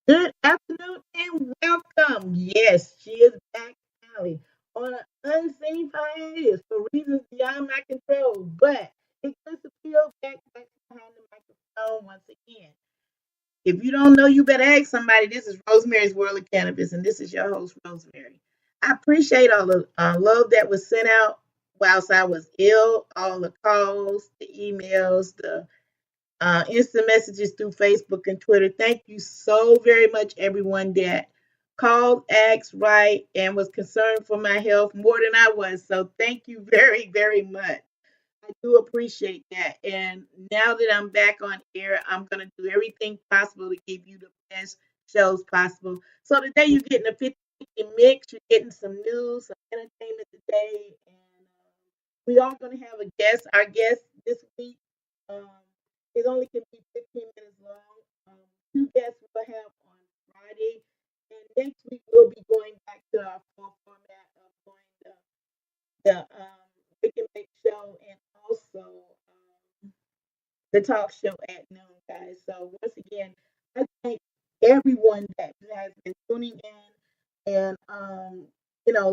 Good afternoon and welcome. Yes, she is back, Allie, on an unseen hiatus for reasons beyond my control. But it's good to feel back behind the microphone once again. If you don't know, you better ask somebody. This is Rosemary's World of Cannabis, and this is your host, Rosemary. I appreciate all the love that was sent out whilst I was ill, all the calls, the emails, the instant messages through Facebook and Twitter. Thank you so very much, everyone that called, asked, right, and was concerned for my health more than I was. So thank you very, very much. I do appreciate that. And now that I'm back on air, I'm going to do everything possible to give you the best shows possible. So today you're getting a 50 mix. You're getting some news, some entertainment today. And we are going to have a guest. Our guest this week um, it only can be 15 minutes long. Two guests we'll have on Friday. And next week we'll be going back to our full format of going the Wake and Bake show and also the talk show at noon, guys. So once again, I thank everyone that has been tuning in and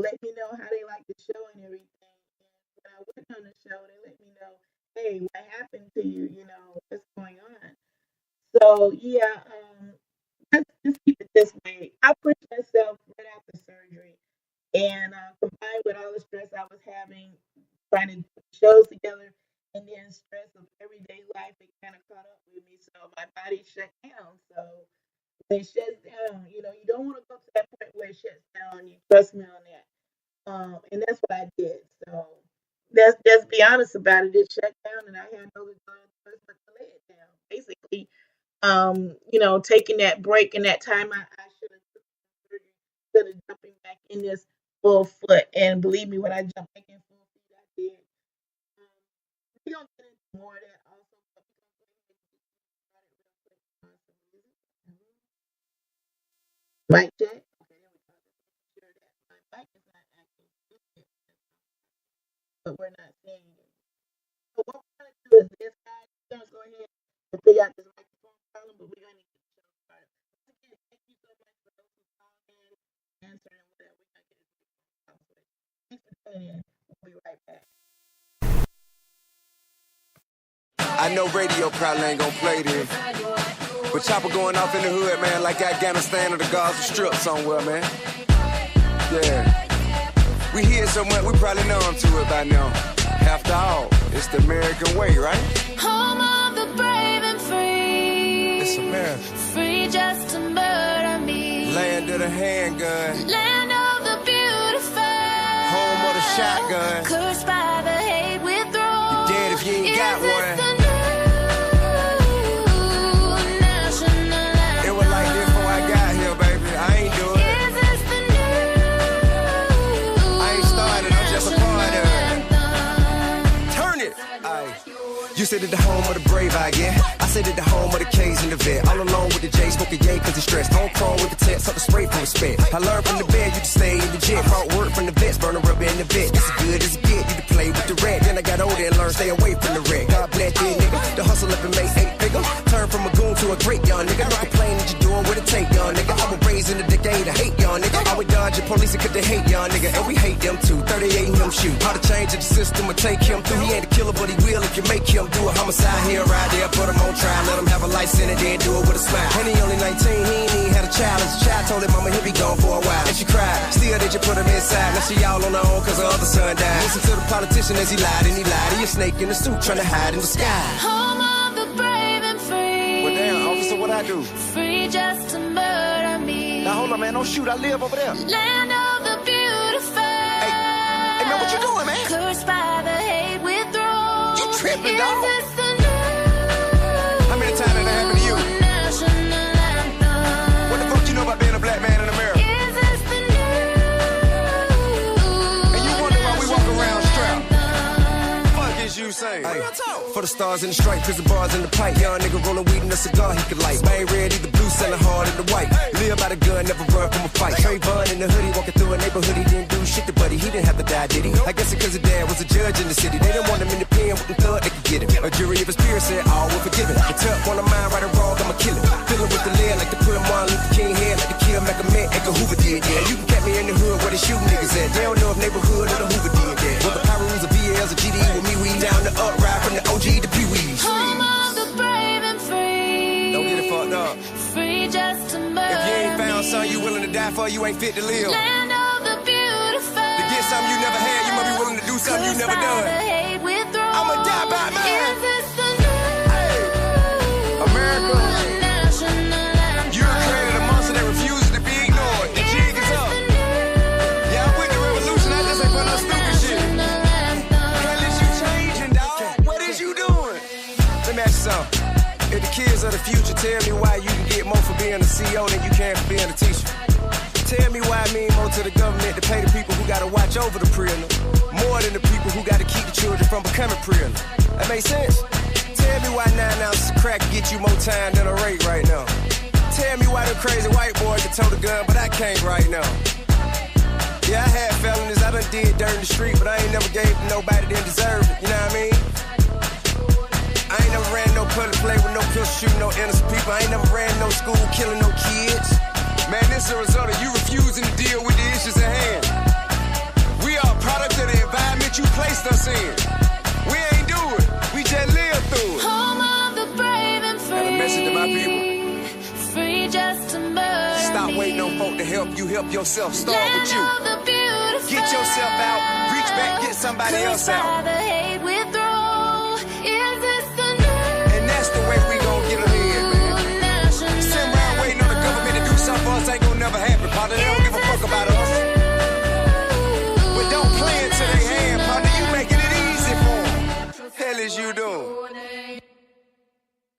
let me know how they like the show and everything. And when I went on the show, they let me know, hey, what happened to you? What's going on? So yeah, let's just keep it this way. I pushed myself right after surgery, and combined with all the stress I was having, trying to put shows together, and then stress of everyday life, it kind of caught up with me. So my body shut down. So when it shuts down, you don't want to go to that point where it shuts down. You trust me on that. And that's what I did. So let's just be honest about it. It shut down, and I had no choice but to lay it down. Basically, taking that break and that time I should have took surgery instead of jumping back in this full foot. And believe me, when I jumped back in full feet, I did. Um, we don't get into more of that also, but we're gonna go ahead and get started real quick on some music. Mic check. Okay, there we go. Just make sure that my mic is not acting stupid, but we're not saying it. So what we're gonna do is this, guys. We're gonna go ahead and figure out this microphone problem, but we're gonna get the show started. Once again, thank you so much for those who called in, answering whatever. We're gonna get this microphone problem. Thanks for tuning in. We'll be right back. I know radio probably ain't gonna play this, but chopper going off in the hood, man, like Afghanistan or the Gaza Strip somewhere, man. Yeah. We hear so much, we probably know I'm to it by now. After all, it's the American way, right? Home of the brave and free. It's America. Free just to murder me. Land of the handgun. Land of the beautiful. Home of the shotgun. Cursed by the hate we throw. You dead if you ain't got one. The new national anthem? It was like this before I got here, baby. I ain't do it. Is this the new I ain't started, I'm just a part of it. anthem? Turn it. Aye. You said it the home of the brave, I get. I said it the home of the K's and the vet. All alone with the J, smoking yay cause it's stressed. Home chrome with the text, up the spray from respect. I learned from the bed, you can stay in the jet. Brought word from the vets, burn a rubber in the vet. This is good as it get, you can play with the red. Then I got older and learned stay away from the red. God bless you, nigga. The hustle up and make 8 figure. Turn from a goon to a great young nigga. No complain that you're doing what it take, young nigga. I was raised in the decade of hate, young nigga. I would dodge the police because they hate young nigga. And we hate them too. 38 and him shoot. How to change the system or take him through. He ain't a killer, but he will if you make him do a homicide. Here, right there, put him on trial. Let him have a life sentence, then do it with a smile. And he only 19, he ain't even had a child. As a child told him mama he'll be gone for a while. And she cried, still did you put him inside. Now she all on her own cause her other son died. Listen to the politician as he lied and he lied. He a snake in the suit trying to hide in the sky. Home of the brave and free. Well damn, officer, what I do? Free just to murder me. Now hold on, man, don't shoot, I live over there. Land of the beautiful. Hey man, what you doing, man? Cursed by the hate we throw. You tripping, Is dog? this the How many times did that happen to you? new national anthem? What the fuck you know about being a black man in America? Is this the new And you wonder why we walk around strapped? anthem? Fuck is you saying? Hey, for the stars in the stripe, prison bars in the pipe. Young nigga rolling weed in a cigar he could light. Bang red, either blue, selling hard in the white. Live by the gun, never run from a fight. Trayvon in the hoodie, walking through a neighborhood. He didn't do shit to buddy, he didn't have to die, did he? I guess it cause his dad was a judge in the city. They didn't want him in the pen with them thug, they could get him. A jury of his peers said all were forgiven. The tough on the mind, right or wrong, I'ma kill him. Feeling with the lead like the put Martin Luther King free just to murder. If you ain't found something you willing to die for, you ain't fit to live. Land of the beautiful. To get something you never had, you must be willing to do something you never done. I'ma die by mine. Is this the new America, national anthem? you created a monster that refuses to be ignored. The jig is up. Yeah, I'm with the revolution. I just ain't for no stupid shit. Can't let you changing, dog. What is you doing? Let me ask you something. If the kids of the future tell me why you can get more for being a CEO than you can for being a teacher. Tell me why I mean more to the government to pay the people who gotta watch over the prisoner more than the people who gotta keep the children from becoming prisoner. That makes sense? Tell me why 9 ounces of crack get you more time than a rape right now. Tell me why the crazy white boy can tote a gun, but I can't right now. Yeah, I had felonies, I done did dirt in the street, but I ain't never gave to nobody that deserved it, you know what I mean? I ain't never ran no public play with no pistol shooting no innocent people. I ain't never ran no school killing no kids. Man, this is a result of you refusing to deal with the issues at hand. We are a product of the environment you placed us in. We ain't do it. We just live through it. Home of the brave and free. Got a message to my people. Free just to murder. Stop waiting on folk to help you. Help yourself. Start with you. Land of the beautiful. Get yourself out. Reach back. Get somebody else out. The hate withdraw. Is this the new And that's the way we gon' get ahead, man. national Sitting around waiting on the government to do something for us ain't gonna never happen, partner. They don't give a fuck about us. But don't play into their hand, partner. You making it easy for them. Hell is you doing?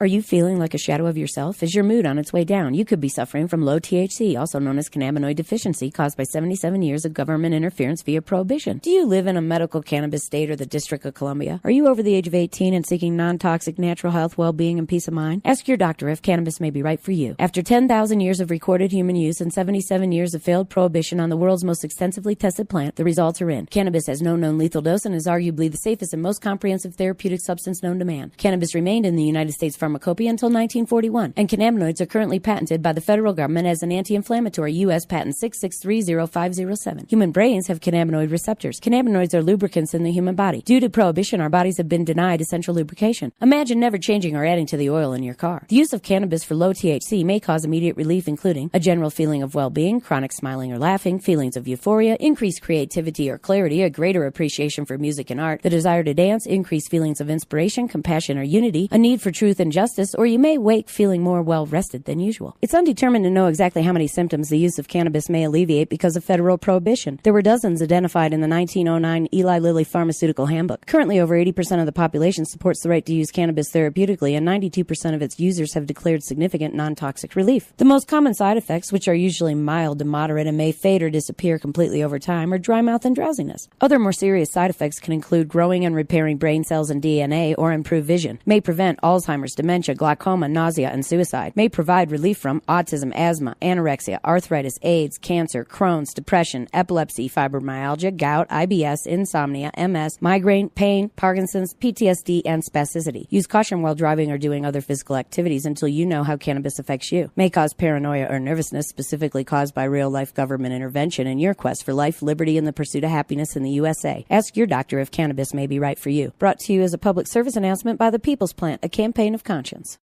Are you feeling like a shadow of yourself? Is your mood on its way down? You could be suffering from low THC, also known as cannabinoid deficiency, caused by 77 years of government interference via prohibition. Do you live in a medical cannabis state or the District of Columbia? Are you over the age of 18 and seeking non-toxic natural health, well-being, and peace of mind? Ask your doctor if cannabis may be right for you. After 10,000 years of recorded human use and 77 years of failed prohibition on the world's most extensively tested plant, the results are in. Cannabis has no known lethal dose and is arguably the safest and most comprehensive therapeutic substance known to man. Cannabis remained in the United States pharmacopoeia until 1941, and cannabinoids are currently patented by the federal government as an anti-inflammatory U.S. patent 6630507. Human brains have cannabinoid receptors. Cannabinoids are lubricants in the human body. Due to prohibition, our bodies have been denied essential lubrication. Imagine never changing or adding to the oil in your car. The use of cannabis for low THC may cause immediate relief, including a general feeling of well-being, chronic smiling or laughing, feelings of euphoria, increased creativity or clarity, a greater appreciation for music and art, the desire to dance, increased feelings of inspiration, compassion or unity, a need for truth and justice, or you may wake feeling more well-rested than usual. It's undetermined to know exactly how many symptoms the use of cannabis may alleviate because of federal prohibition. There were dozens identified in the 1909 Eli Lilly Pharmaceutical Handbook. Currently, over 80% of the population supports the right to use cannabis therapeutically, and 92% of its users have declared significant non-toxic relief. The most common side effects, which are usually mild to moderate and may fade or disappear completely over time, are dry mouth and drowsiness. Other more serious side effects can include growing and repairing brain cells and DNA, or improve vision, may prevent Alzheimer's, dementia, glaucoma, nausea, and suicide, may provide relief from autism, asthma, anorexia, arthritis, AIDS, cancer, Crohn's, depression, epilepsy, fibromyalgia, gout, IBS, insomnia, MS, migraine, pain, Parkinson's, PTSD, and spasticity. Use caution while driving or doing other physical activities until you know how cannabis affects you. May cause paranoia or nervousness specifically caused by real-life government intervention in your quest for life, liberty, and the pursuit of happiness in the USA. Ask your doctor if cannabis may be right for you. Brought to you as a public service announcement by the People's Plant, a campaign of conscience.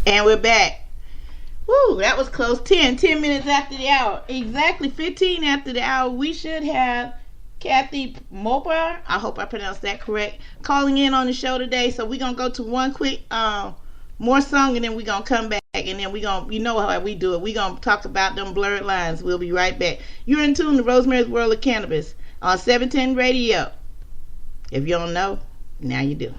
And we're back. Woo, that was close. 10 minutes after the hour. Exactly 15 after the hour. We should have Kathy Mopar, I hope I pronounced that correct, calling in on the show today. So we're going to go to one quick more song, and then we're going to come back, and then we're going to, you know how we do it. We're going to talk about them blurred lines. We'll be right back. You're in tune to Rosemary's World of Cannabis on 710 Radio. If you don't know, now you do.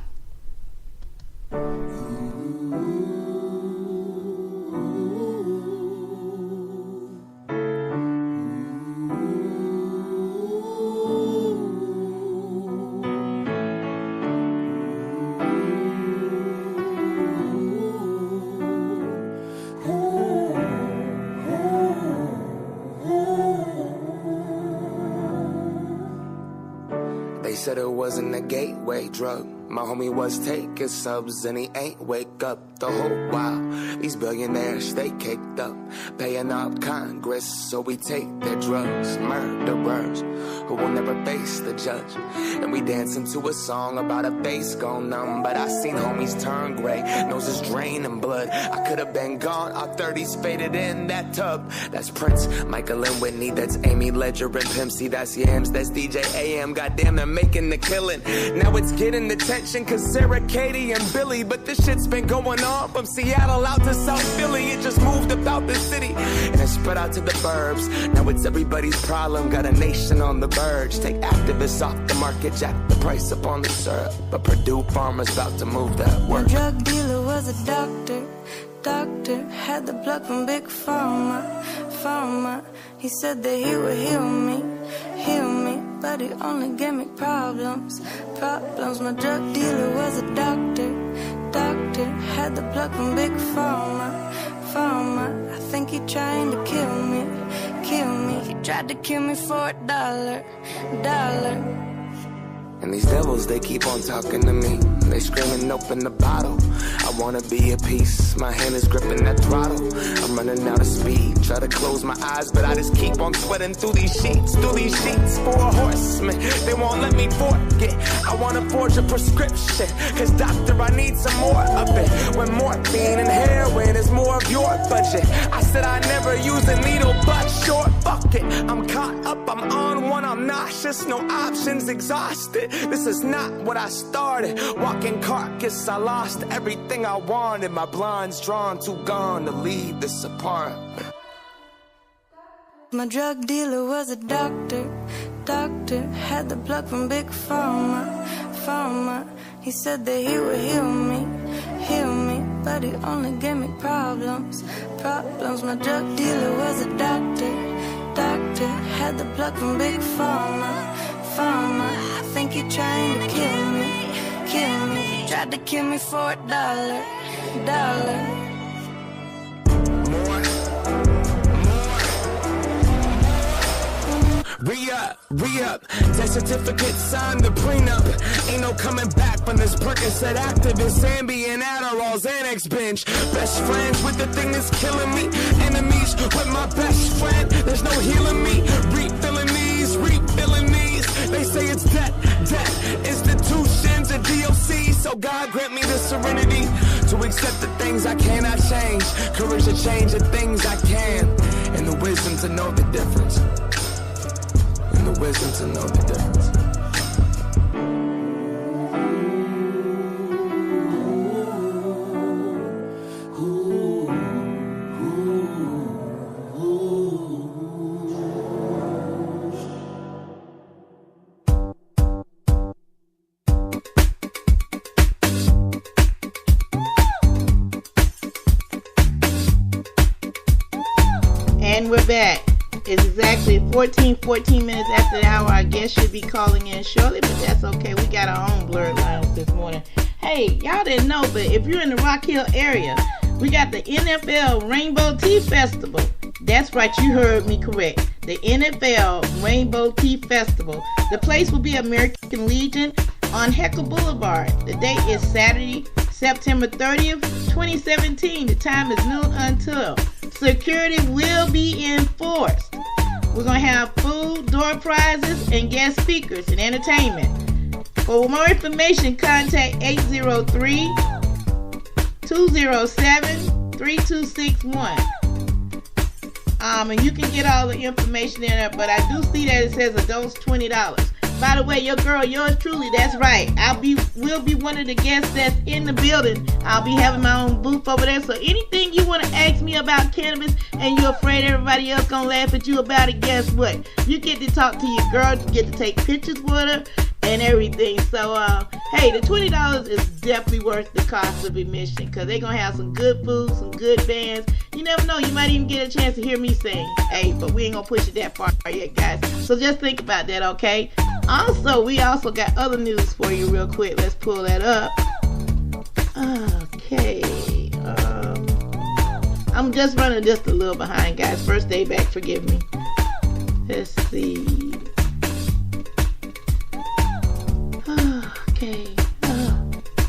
Said it wasn't a gateway drug. My homie was taking subs and he ain't wake up the whole while. These billionaires, they caked up, paying off Congress, so we take their drugs. Murderers who will never face the judge. And we dancing to a song about a face gone numb. But I seen homies turn gray, noses draining blood. I could have been gone, our 30s faded in that tub. That's Prince, Michael and Whitney, that's Amy Ledger and Pimp C, that's Yams, that's DJ AM. Goddamn, they're making the killing. Now it's getting attention cause Sarah, Katie and Billy. But this shit's been going on from Seattle out to South Philly. It just moved about the city and it spread out to the burbs. Now it's everybody's problem, got a nation on the verge. Take activists off the market, jack the price up on the syrup. But Purdue Farmers about to move that work. My drug dealer was a doctor, had the plug from Big Pharma. He said that he would heal me, but he only gave me problems. My drug dealer was a doctor, had the plug from Big Pharma. I think he trying to kill me. He tried to kill me for $1. And these devils, they keep on talking to me. They screaming, open the bottle. I wanna be at peace. My hand is gripping that throttle. I'm running out of speed. Try to close my eyes, but I just keep on sweating through these sheets. For a horseman, they won't let me forget. I wanna forge a prescription, cause doctor, I need some more of it. When morphine and heroin is more of your budget. I said I never use a needle, but sure, fuck it. I'm caught up, I'm on one, I'm nauseous. No options, exhausted. This is not what I started. Walking carcass, I lost everything I wanted. My blinds drawn, too gone to leave this apart. My drug dealer was a doctor, had the plug from Big Pharma. He said that he would heal me, but he only gave me problems. My drug dealer was a doctor, had the plug from Big Pharma. I think he trying to kill me. He tried to kill me for $1. Re-up, death certificate, signed the prenup. Ain't no coming back from this Percocet activist, Ambien, Adderall, Xanax binge. Best friends with the thing that's killing me. Enemies with my best friend, there's no healing me. Refilling these. They say it's debt, institutions and DOC. So God grant me the serenity to accept the things I cannot change. Courage to change the things I can. And the wisdom to know the difference. The wisdom to know the difference. And we're back. It's exactly 14 minutes after the hour. Our guest should be calling in shortly, but that's okay. We got our own blurred lines this morning. Hey, y'all didn't know, but if you're in the Rock Hill area, we got the NFL Rainbow Tea Festival. That's right, you heard me correct. The NFL Rainbow Tea Festival. The place will be American Legion on Heckle Boulevard. The date is Saturday, September 30th, 2017. The time is noon until. Security will be enforced. We're going to have food, door prizes, and guest speakers and entertainment. For more information, contact 803-207-3261. And you can get all the information in there, but I do see that it says adults $20. By the way, your girl, yours truly, that's right. Will be one of the guests that's in the building. I'll be having my own booth over there. So anything you want to ask me about cannabis and you're afraid everybody else gonna laugh at you about it, guess what? You get to talk to your girl, you get to take pictures with her and everything. So, hey, the $20 is definitely worth the cost of admission because they're gonna have some good food, some good bands. You never know, you might even get a chance to hear me sing. Hey, but we ain't gonna push it that far yet, guys. So just think about that, okay? Also, we also got other news for you real quick. Let's pull that up. Okay. I'm just running just a little behind, guys. First day back, forgive me. Let's see. Okay.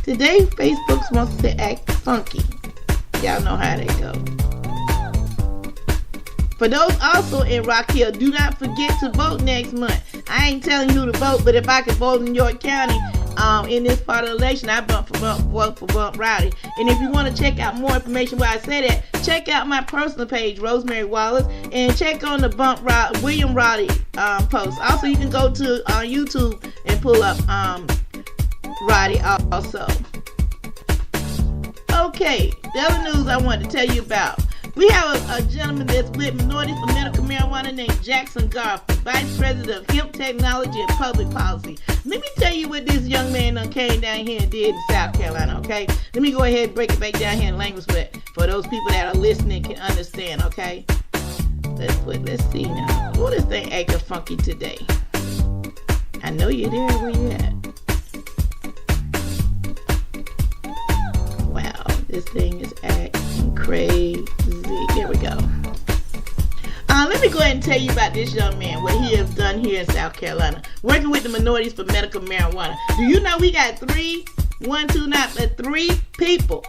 Today, Facebook wants to act funky. Y'all know how they go. For those also in Rock Hill, do not forget to vote next month. I ain't telling you who to vote, but if I could vote in York County in this part of the election, I vote for Bump Rowdy. And if you want to check out more information where I say that, check out my personal page, Rosemary Wallace, and check on the William Rowdy post. Also, you can go to YouTube and pull up Rowdy also. Okay, the other news I wanted to tell you about. We have a gentleman that's with Minorities for Medical Marijuana named Jackson Garfield, Vice President of Hemp Technology and Public Policy. Let me tell you what this young man done came down here and did in South Carolina, okay? Let me go ahead and break it back down here in language for those people that are listening can understand, okay? Let's see now. Oh, this thing acting funky today. I know you're there. Where you at? Wow, this thing is acting crazy. Here we go. Let me go ahead and tell you about this young man, what he has done here in South Carolina, working with the Minorities for Medical Marijuana. Do you know we got three people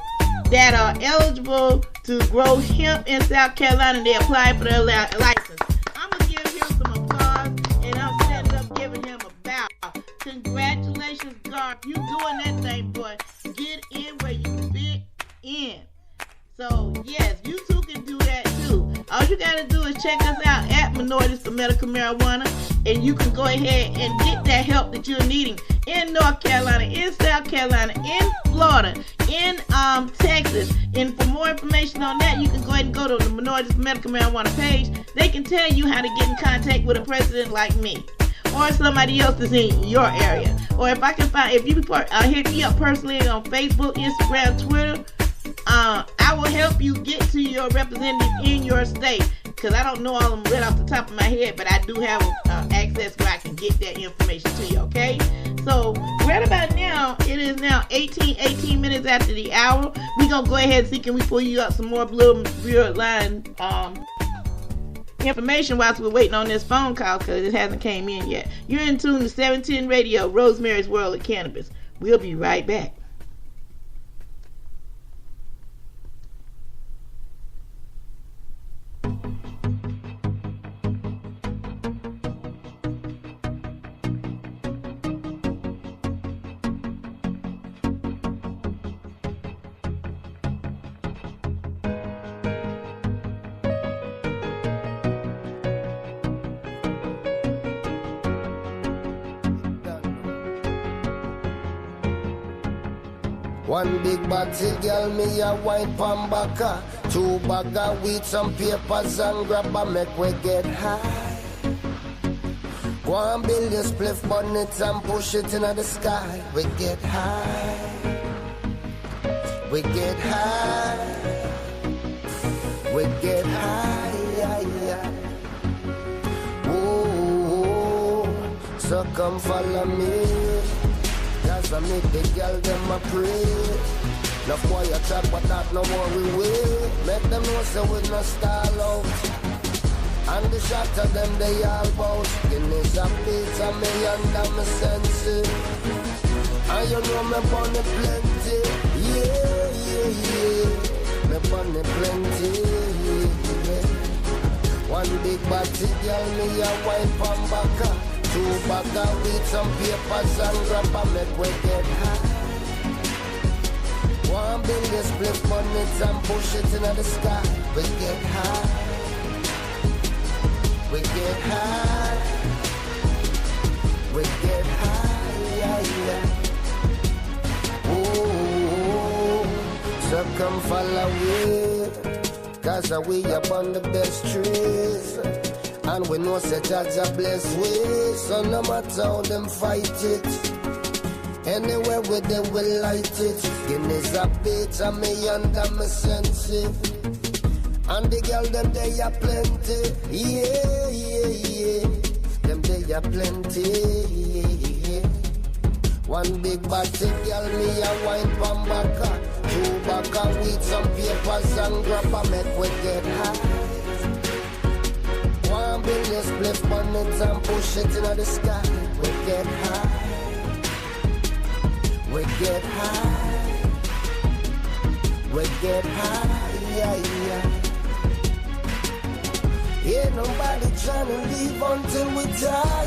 that are eligible to grow hemp in South Carolina? They apply for their license. I'm going to give him some applause, and I'm standing up giving him a bow. Congratulations, Garth. You doing that thing, boy. Get in where you fit in. So, yes, you too can do that too. All you got to do is check us out at Minorities for Medical Marijuana, and you can go ahead and get that help that you're needing in North Carolina, in South Carolina, in Florida, in Texas. And for more information on that, you can go ahead and go to the Minorities for Medical Marijuana page. They can tell you how to get in contact with a president like me, or somebody else that's in your area. Or if I can find, if you hit me up personally on Facebook, Instagram, Twitter, I will help you get to your representative in your state, because I don't know all of them right off the top of my head, but I do have access where I can get that information to you, okay? So right about now, it is now 18 minutes after the hour. We're going to go ahead and see, can we pull you up some more Blue line information whilst we're waiting on this phone call, because it hasn't came in yet. You're in tune to 710 Radio, Rosemary's World of Cannabis. We'll be right back. One big bottle, girl, me a wine pan baka. 2 bag of weed, some papers and grab a make we get high. Go and build your spliff bonnet and push it into the sky. We get high. We get high. We get high. Ooh, so come follow me. Cause I make the girl them a pray. No boy a chat but that no worry way. Make them know so we no stall out. And the shot of them they all bout. Guinness a beat a me under me senses. And you know me bunny plenty. Yeah. Me bunny plenty. One big body girl me a wine pan baka. 2 bag of weed, some papers and grab a make we get high. One billion split bonnets and push it into the sky. We get high. We get high. We get high. Ooh, so come follow me, cause we up on the best trees. And we know such as a blessed way. So no matter how them fight it, anywhere with them we light it. Guinness a bit and me under me sensitive. And the girl them they are plenty. Yeah. Them they are plenty. One big body girl me a wine pan baka. 2 bag of weed, some papers and grab a make we get high. One billion split bonnets and push it into the sky. We get high. We get high. We get high. Ain't nobody tryna leave until we die.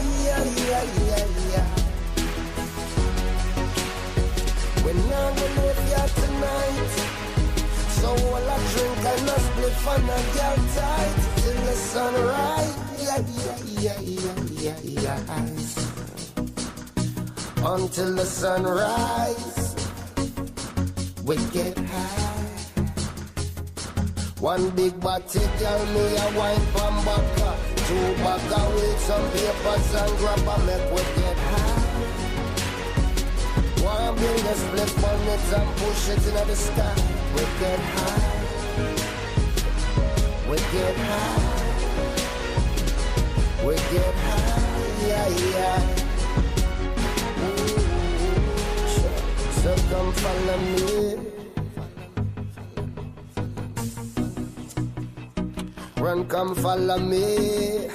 We're not gonna live here tonight. So all I drink and a spliff and a girl tight till the sunrise. Until the sunrise, we get high. One big body tell me a wine from Baka. Two Baka with some papers and grab a make we get high. One bring a split on it and push it into the sky. We get high. We get high. We get high. So come follow me. Run, come follow me.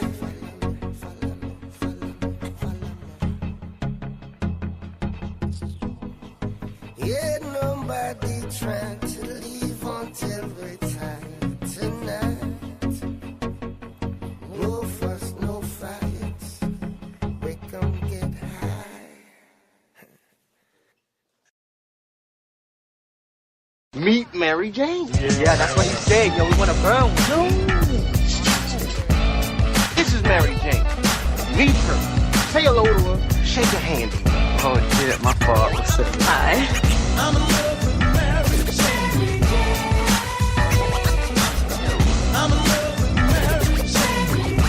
Ain't nobody trying to leave until we're tired tonight. No fuss, no fights. We come get high. Meet Mary Jane. Yeah, that's what he said. Yo, we want to burn. No. This is Mary Jane. Meet her. Say hello to her. Shake her hand. Oh, shit, my fault. Hi. I'm in love with Mary Jane. I'm in love with Mary Jane.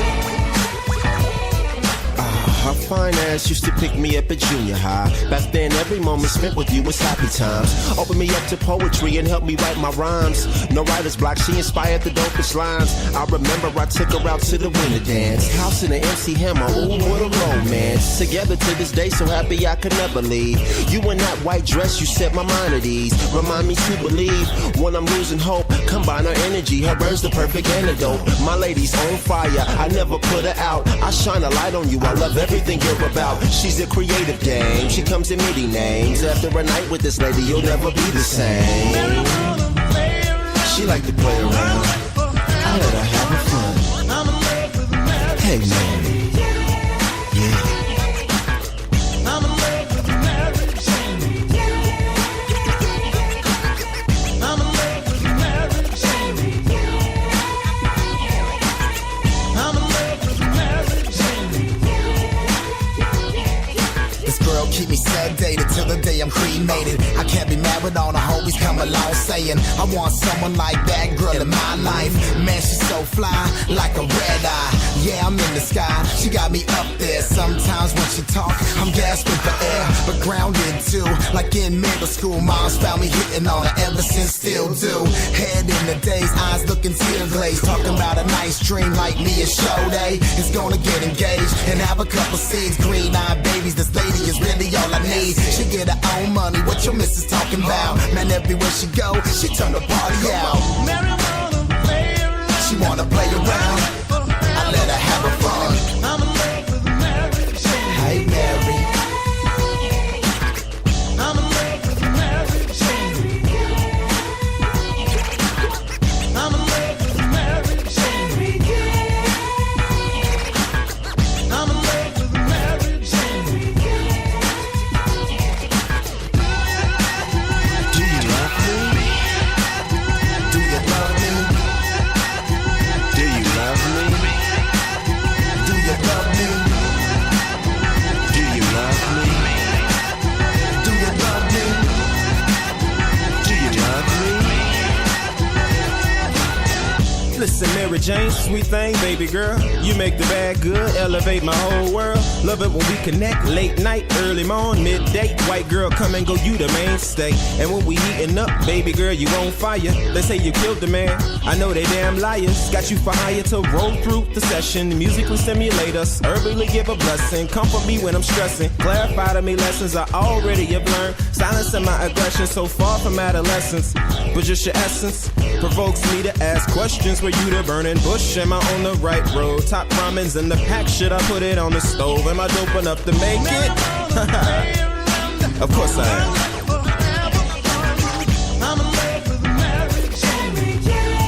Her fine ass used to pick me up at junior high. Back then, every moment spent with you was happy times. Opened me up to poetry and helped me write my rhymes. No writer's block, she inspired the dopest lines. I remember I took her out to the winter dance. House in the MC Hammer, ooh, what a romance. Together to this day, so happy I could never leave. You in that white dress, you set my mind at ease. Remind me to believe when I'm losing hope. Combine her energy, her bird's the perfect antidote. My lady's on fire, I never put her out. I shine a light on you, I love everything you're about. She's a creative dame, she comes in many names. After a night with this lady, you'll never be the same. She like to play around, I let her have her fun. Hey Mary, yeah. I'm in love with Mary Jane. I'm in love with Mary Jane. I'm in love with Mary Jane. This girl keep me sedated till the day I'm cremated. I can't be mad with all the homies come along saying I want someone like that girl in my life. Man, she's so fly, like a red eye. Yeah, I'm in the sky, she got me up there. Sometimes when she talk, I'm gasping for air, but grounded too. Like in middle school, mom's found me hitting on her ever since, still do. Head in the days, eyes looking tear glazed. Talking about a nice dream like me and Showday. It's gonna get engaged and have a couple seeds. Green-eyed babies, this lady is really all I need. She get her own money, what your missus talking about? Man, everywhere she go, she turn the party out. She wanna play around, I let her have her fun. I'm in love with Mary Jane. Hey Mary, I'm in love with Mary Jane. I'm in love with Mary Jane. I'm in love with Mary Jane. Do you love me? do you love me? Do you love me? Do you love me? Do you love me? Do you love me? Do you love me? Listen, Mary Jane, sweet thing, baby girl. You make the bad good, elevate my whole world. Love it when we connect, late night, early morning, midday. White girl, come and go, you the mainstay. And when we heating up, baby girl, you on fire. They say you killed the man, I know they damn liars. Got you for hire to roll through the session. Musically stimulate us, herbally give a blessing. Comfort me when I'm stressing, clarify to me lessons I already have learned. Silencing my aggression, so far from adolescence. But just your essence provokes me to ask questions. Were you the burning bush? Am I on the right road? Top ramens in the pack, should I put it on the stove? Am I dope enough to make it? Of course I am. I'm in love with Mary Jane.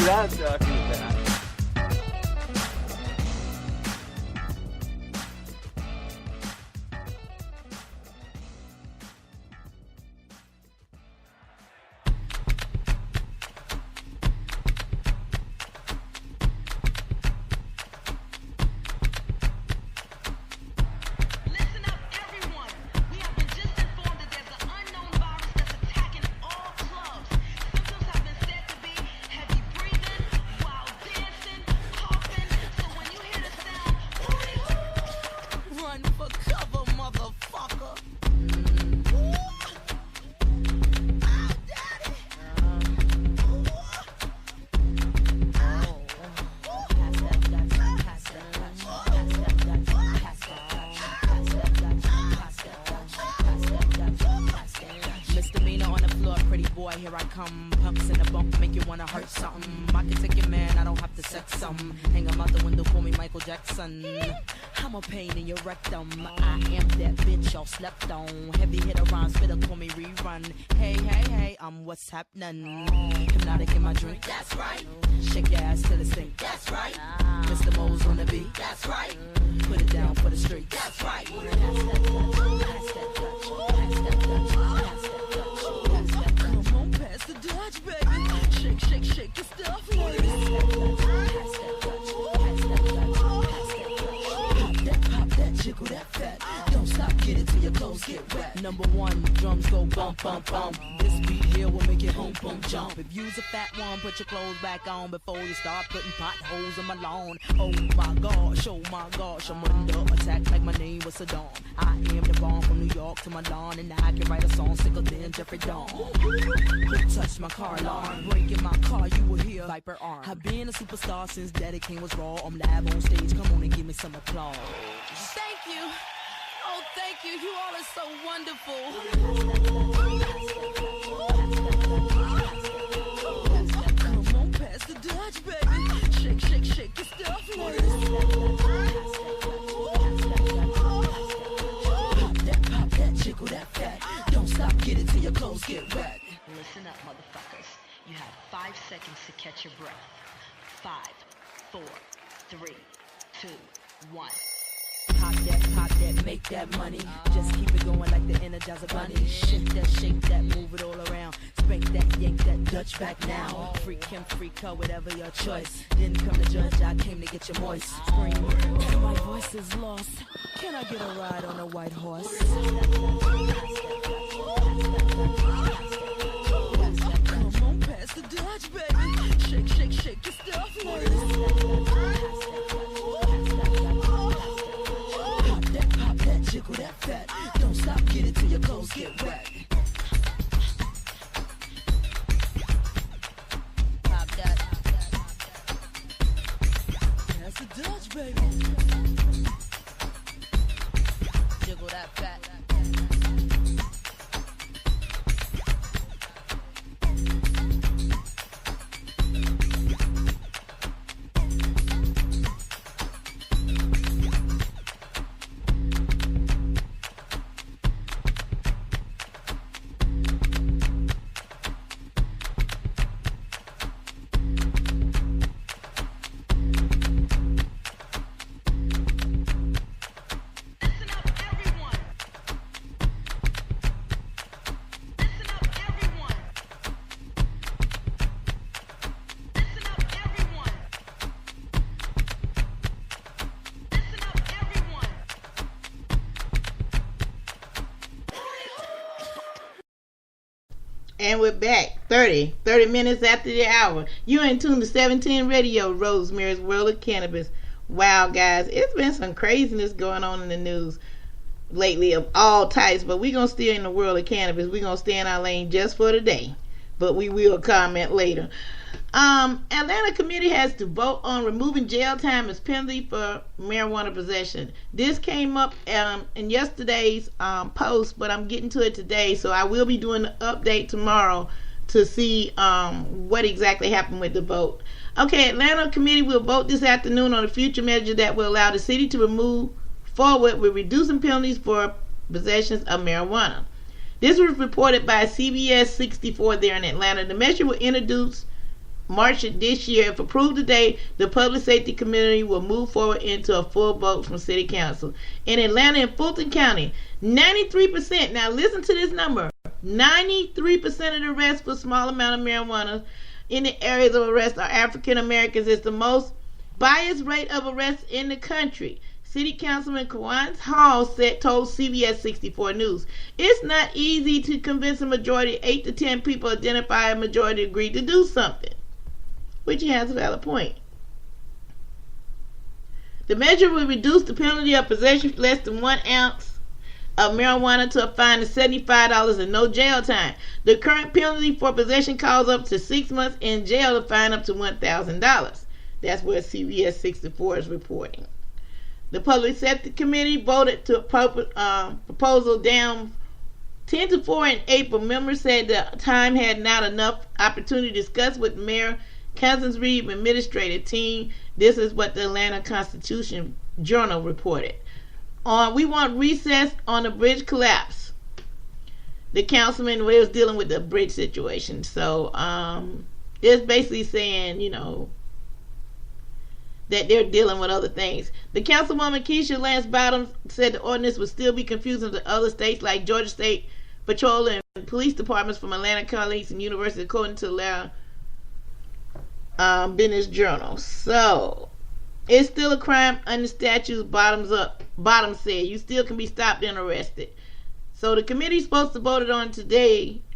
that. I agree with that. Here I come, pumps in the bump, make you wanna hurt something. I can take your man, I don't have to sex some. Hang him out the window, call me Michael Jackson. I'm a pain in your rectum. I am that bitch y'all slept on. Heavy hitter rhyme, spitter, call me rerun. Hey, hey, hey, I'm what's happening. Hypnotic in my drink, that's right. Shake your ass till it stink, that's right. Mr. Mo's on the beat, that's right. Put it down for the street, that's right. Pass that Dutch, pass that Dutch, pass that Dutch, pass that Dutch. Come on, pass the Dutch, baby. Shake, shake, shake your stuff, ladies. Pass that Dutch, pass that Dutch, pass that Dutch. Pop that, jiggle that fat. Don't stop, get it till your clothes get wet. Number one, drums go bump, bump, bump. This beat here will make it boom, boom, jump. If you's a fat one, put your clothes back on before you start putting potholes in my lawn. Oh my gosh, I'm under attack like my name was Saddam. I am the bomb from New York to Milan, and I can write a song sicker than Jeffrey Dawn. Who touched my car alarm? Breaking my car, you will hear Viper arm. I've been a superstar since Daddy King was raw. I'm live on stage, come on and give me some applause. Thank you. Oh, thank you. You all are so wonderful. Come on, pass the Dutch, baby. Shake, shake, shake your stuff, ladies. Pop that, jiggle that fat. Don't stop, get it till your clothes get wet. Listen up, motherfuckers. You have 5 seconds to catch your breath. 5, 4, 3, 2, 1. Pop that, make that money. Just keep it going like the Energizer Bunny. Shake that, move it all around. Spank that, yank that Dutch back now. Freak him, freak her, whatever your choice. Didn't come to judge, I came to get you moist. Scream, oh, my voice is lost. Can I get a ride on a white horse? Come on, pass the Dutch, baby. Shake, shake, shake your stuff, ladies. Pop that, jiggle that fat. Don't stop, get it till your clothes get wet. Pop that. That's a Dutch, baby. Jiggle that fat. And we're back 30 minutes after the hour. You're in tune to 17 Radio, Rosemary's World of Cannabis. Wow, guys, it's been some craziness going on in the news lately of all types, but we're going to stay in the world of cannabis. We're going to stay in our lane just for today, but we will comment later. Atlanta committee has to vote on removing jail time as penalty for marijuana possession. This came up in yesterday's post, but I'm getting to it today, so I will be doing an update tomorrow to see what exactly happened with the vote. Okay, Atlanta committee will vote this afternoon on a future measure that will allow the city to move forward with reducing penalties for possessions of marijuana. This was reported by CBS 64 there in Atlanta. The measure will introduce March of this year. If approved today, the Public Safety Committee will move forward into a full vote from City Council. In Atlanta and Fulton County, 93%, now listen to this number, 93% of the arrests for small amount of marijuana in the areas of arrest are African Americans. It's the most biased rate of arrests in the country. City Councilman Kawance Hall told CBS 64 News, it's not easy to convince a majority, 8 to 10 people identify a majority agree to do something. Which he has a valid point. The measure will reduce the penalty of possession for less than 1 ounce of marijuana to a fine of $75 and no jail time. The current penalty for possession calls up to 6 months in jail to fine up to $1,000. That's what CBS 64 is reporting. The Public Safety Committee voted to proposal down 10-4 in April. Members said the time had not enough opportunity to discuss with Mayor Cousins Reed administrative team. This is what the Atlanta Constitution Journal reported. We want recess on the bridge collapse. The councilman was dealing with the bridge situation. So it's basically saying, that they're dealing with other things. The councilwoman Keisha Lance Bottoms said the ordinance would still be confusing to other states like Georgia State Patrol and police departments from Atlanta colleagues and university, according to the Business Journal. So it's still a crime under statutes. Bottoms said you still can be stopped and arrested. So the committee's supposed to vote it on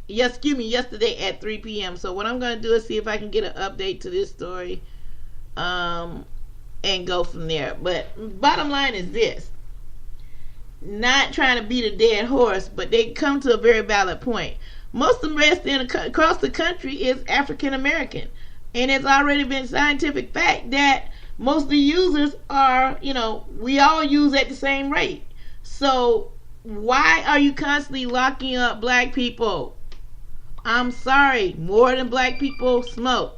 yesterday at 3 p.m. So what I'm going to do is see if I can get an update to this story and go from there. But bottom line is this, not trying to beat a dead horse, but they come to a very valid point. Most of the rest across the country is African American, and it's already been scientific fact that most of the users are, we all use at the same rate. So why are you constantly locking up black people? I'm sorry, more than black people smoke.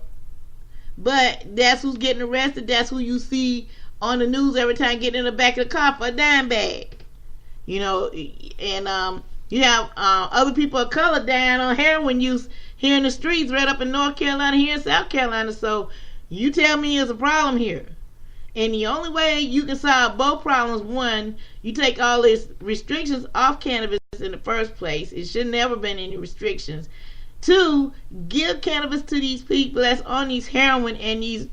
But that's who's getting arrested. That's who you see on the news every time getting in the back of the car for a dime bag. And you have other people of color dying on heroin use here in the streets, right up in North Carolina, here in South Carolina. So you tell me there's a problem here. And the only way you can solve both problems, one, you take all these restrictions off cannabis in the first place. It should never been any restrictions. Two, give cannabis to these people that's on these heroin and these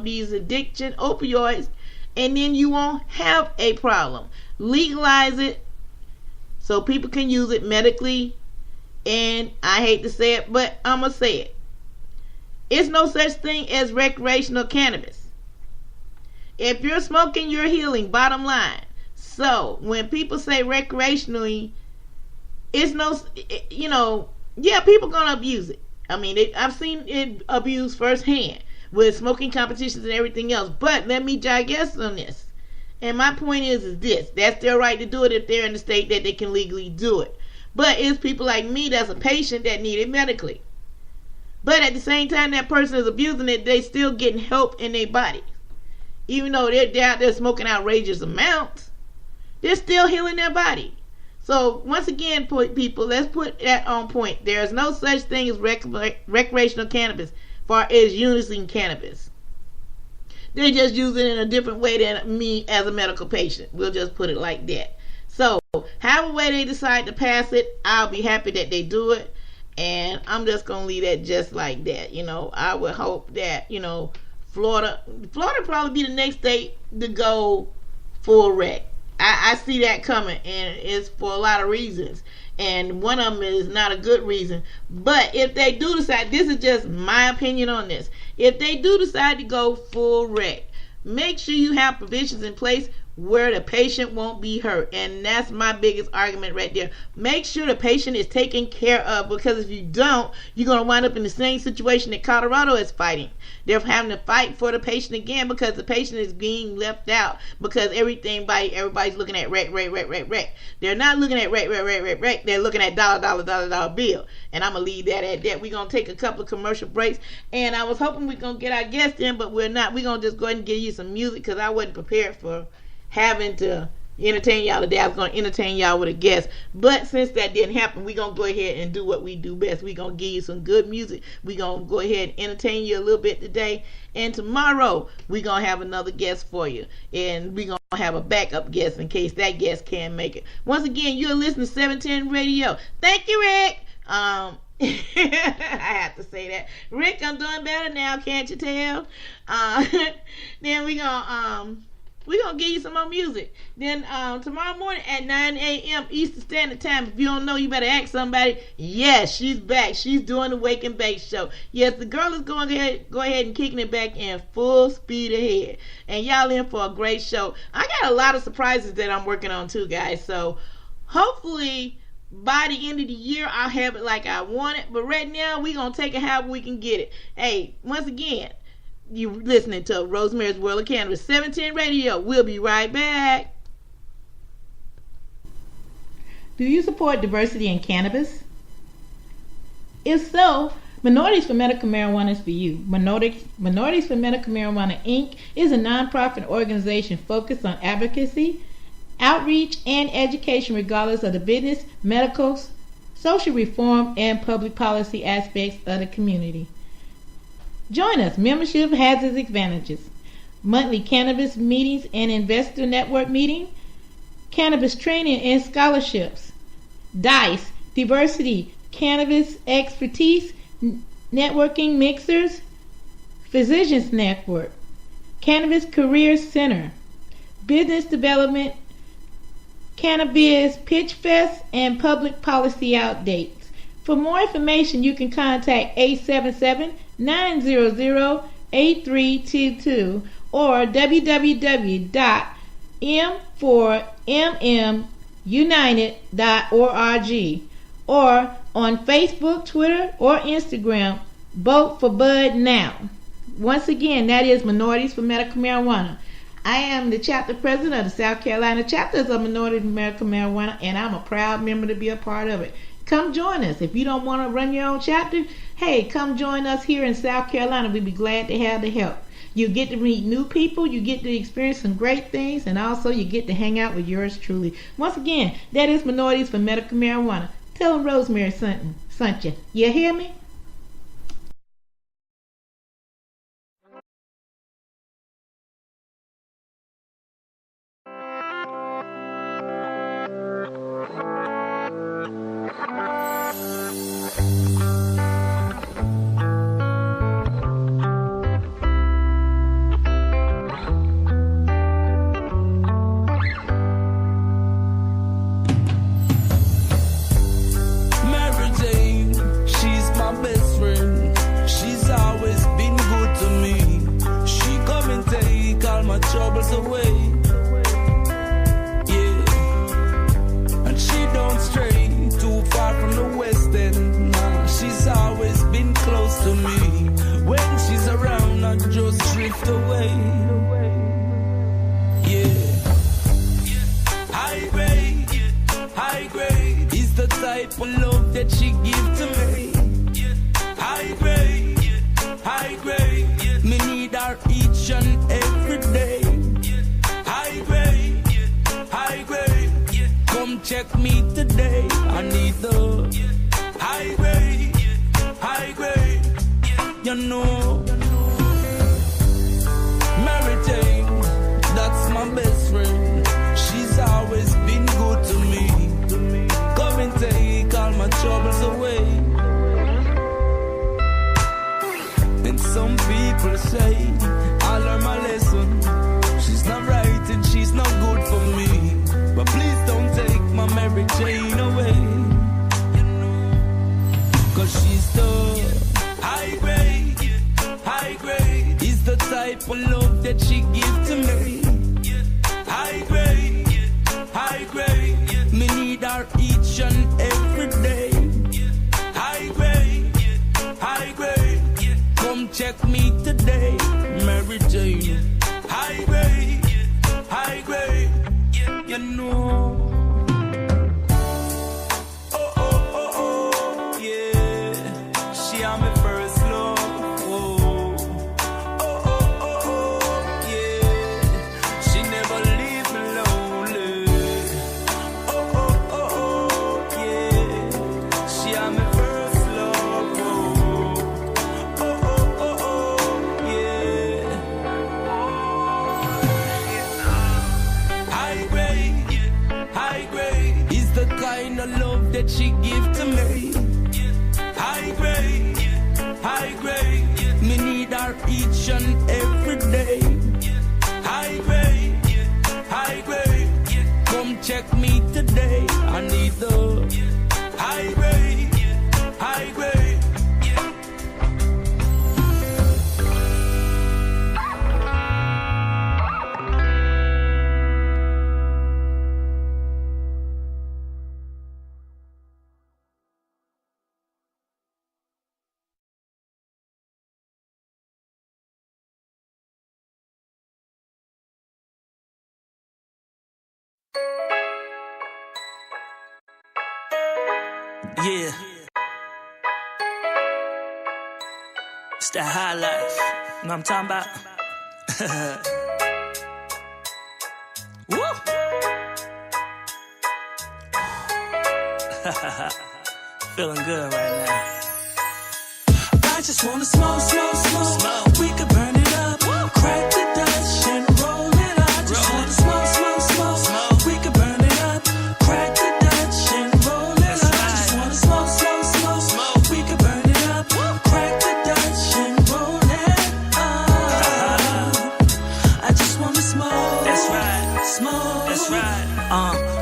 these addiction opioids, and then you won't have a problem. Legalize it so people can use it medically. And I hate to say it, but I'm gonna say it. It's no such thing as recreational cannabis. If you're smoking, you're healing. Bottom line. So when people say recreationally, it's yeah, people gonna abuse it. I mean, I've seen it abused firsthand with smoking competitions and everything else. But let me digest on this. And my point is this: that's their right to do it if they're in the state that they can legally do it. But it's people like me that's a patient that need it medically. But at the same time that person is abusing it, they still getting help in their body. Even though they're out there smoking outrageous amounts, they're still healing their body. So once again, people, let's put that on point. There is no such thing as recreational cannabis, far as using cannabis. They just use it in a different way than me as a medical patient. We'll just put it like that. So however way they decide to pass it, I'll be happy that they do it. And I'm just going to leave that just like that. I would hope that, Florida probably be the next state to go full rec. I see that coming, and it's for a lot of reasons. And one of them is not a good reason. But if they do decide, this is just my opinion on this. If they do decide to go full rec, make sure you have provisions in place where the patient won't be hurt. And that's my biggest argument right there. Make sure the patient is taken care of, because if you don't, you're going to wind up in the same situation that Colorado is fighting. They're having to fight for the patient again because the patient is being left out because everybody's looking at rec. They're not looking at rec. They're looking at dollar bill. And I'm going to leave that at that. We're going to take a couple of commercial breaks. And I was hoping we're going to get our guest in, but we're not. We're going to just go ahead and give you some music because I wasn't prepared for having to entertain y'all today. I was going to entertain y'all with a guest. But since that didn't happen, we're going to go ahead and do what we do best. We're going to give you some good music. We're going to go ahead and entertain you a little bit today. And tomorrow, we're going to have another guest for you. And we're going to have a backup guest in case that guest can't make it. Once again, you're listening to 710 Radio. Thank you, Rick. I have to say that. Rick, I'm doing better now, can't you tell? Then we're going to give you some more music. Then tomorrow morning at 9 a.m. Eastern Standard Time, if you don't know, you better ask somebody. Yes, she's back. She's doing the Wake and Bake Show. Yes, the girl is going to go ahead and kicking it back in full speed ahead. And y'all in for a great show. I got a lot of surprises that I'm working on too, guys. So hopefully by the end of the year, I'll have it like I want it. But right now, we're going to take it however we can get it. Hey, once again, you listening to Rosemary's World of Cannabis, 710 Radio. We'll be right back. Do you support diversity in cannabis? If so, Minorities for Medical Marijuana is for you. Minorities for Medical Marijuana, Inc. is a nonprofit organization focused on advocacy, outreach, and education regardless of the business, medical, social reform, and public policy aspects of the community. Join us. Membership has its advantages. Monthly cannabis meetings and investor network meeting, cannabis training and scholarships, DICE, diversity, cannabis expertise, networking mixers, physicians network, cannabis career center, business development, cannabis pitch fest, and public policy updates. For more information, you can contact 877-900-8322 or www.m4mmunited.org or on Facebook, Twitter, or Instagram. Vote for Bud now. Once again, that is Minorities for Medical Marijuana. I am the chapter president of the South Carolina chapters of Minorities for Medical Marijuana, and I'm a proud member to be a part of it. Come join us. If you don't want to run your own chapter, hey, come join us here in South Carolina. We'd be glad to have the help. You get to meet new people, you get to experience some great things, and also you get to hang out with yours truly. Once again, that is Minorities for Medical Marijuana. Tell them Rosemary sent you. You hear me? troubles away. Yeah, and she don't stray too far from the west end. Nah, she's always been close to me. When she's around, I just drift away. Yeah, high grade is the type of love that she give to me. High grade, me need her each and every day. High grade, come check me today. I need the high grade, you know. Mary Jane, that's my best friend. She's always been good to me. Come and take all my troubles away. And some people say I learned my lesson. She's not right and she's not good for me. But please don't take my Mary Jane away. Cause she's the high grade is the type of love that she give to me. High grade, me need her each and every day. High grade, come check me today, Mary Jane. High grade, you know. Oh, yeah. She am my first love. Oh, yeah. She never leave me lonely. Yeah. It's that high life. You know what I'm talking about? Woo! Feeling good right now. I just wanna smoke. We could burn it up, crack the Dutch and roll it up. I just wanna smoke. We could burn it up, crack the Dutch and roll it up. I just wanna smoke. We could burn it up, crack the Dutch and roll it up. I just wanna smoke. That's right. Smoke. That's right.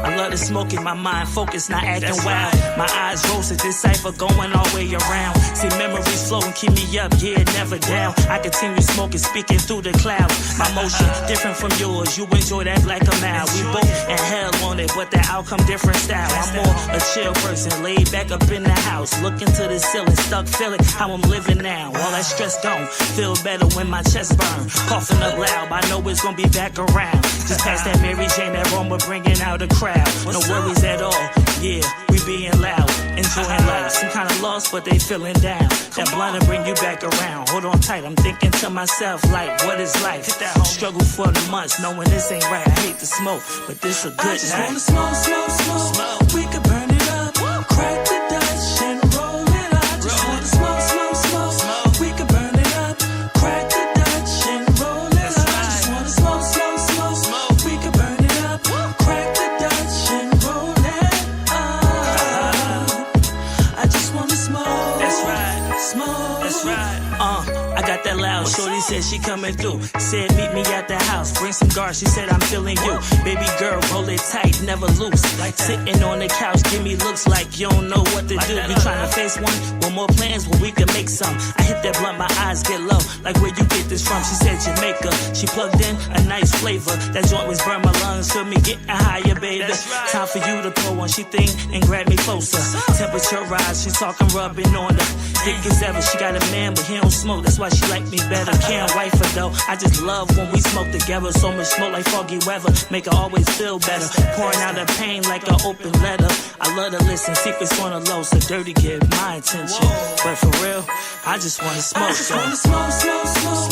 I love the smoke in my mind, focus, not acting wild. My eyes roasted, this cipher going all the way around. See memories flow and keep me up, yeah, never down. I continue smoking, speaking through the clouds. My motion different from yours, you enjoy that like a mile. We both in hell on it, but the outcome different style. I'm more a chill person, laid back up in the house, looking to the ceiling, stuck feeling how I'm living now. All that stress gone, feel better when my chest burn. Coughing up loud, I know it's gonna be back around. Just past that Mary Jane, that aroma bringing out a crowd. No worries at all, yeah, we being loud, enjoying life. Some kind of lost, but they feeling down. That blunt will bring you back around. Hold on tight, I'm thinking to myself, like, what is life? Struggle for the months, knowing this ain't right. I hate to smoke, but this a good night. I just wanna smoke. We could burn it up, crack the Dutch and roll it up. I just wanna smoke. We could burn it up, crack the Dutch and roll it up. I just wanna smoke. We could burn it up, crack the Dutch and roll it up. I just wanna smoke. That's right. Smoke. That's right. I got that loud. Shorty said she coming through. Said meet me at the house. Bring some guards. She said I'm feeling you. Baby girl, hold it tight, never loose. Like sitting on the couch, give me looks like you don't know what to do. You trying to face one? One more plans? Well, we can make some. I hit that blunt, my eyes get low. Like where you get this from? She said Jamaica. She plugged in a nice flavor. That joint was burn my lungs. Feel me getting higher, baby. Time for you to pull one. She think and grab me closer. Temperature rise. She talking rubbing on her. Thick as ever. She got a man, but he don't smoke. That's why she like me better. Can't wife her though. I just love when we smoke together. So much smoke like foggy weather. Make her always feel better. Pouring out her pain like an open letter. I love to listen. Secrets on the low. So dirty get my attention. But for real, I just wanna smoke. I just wanna smoke.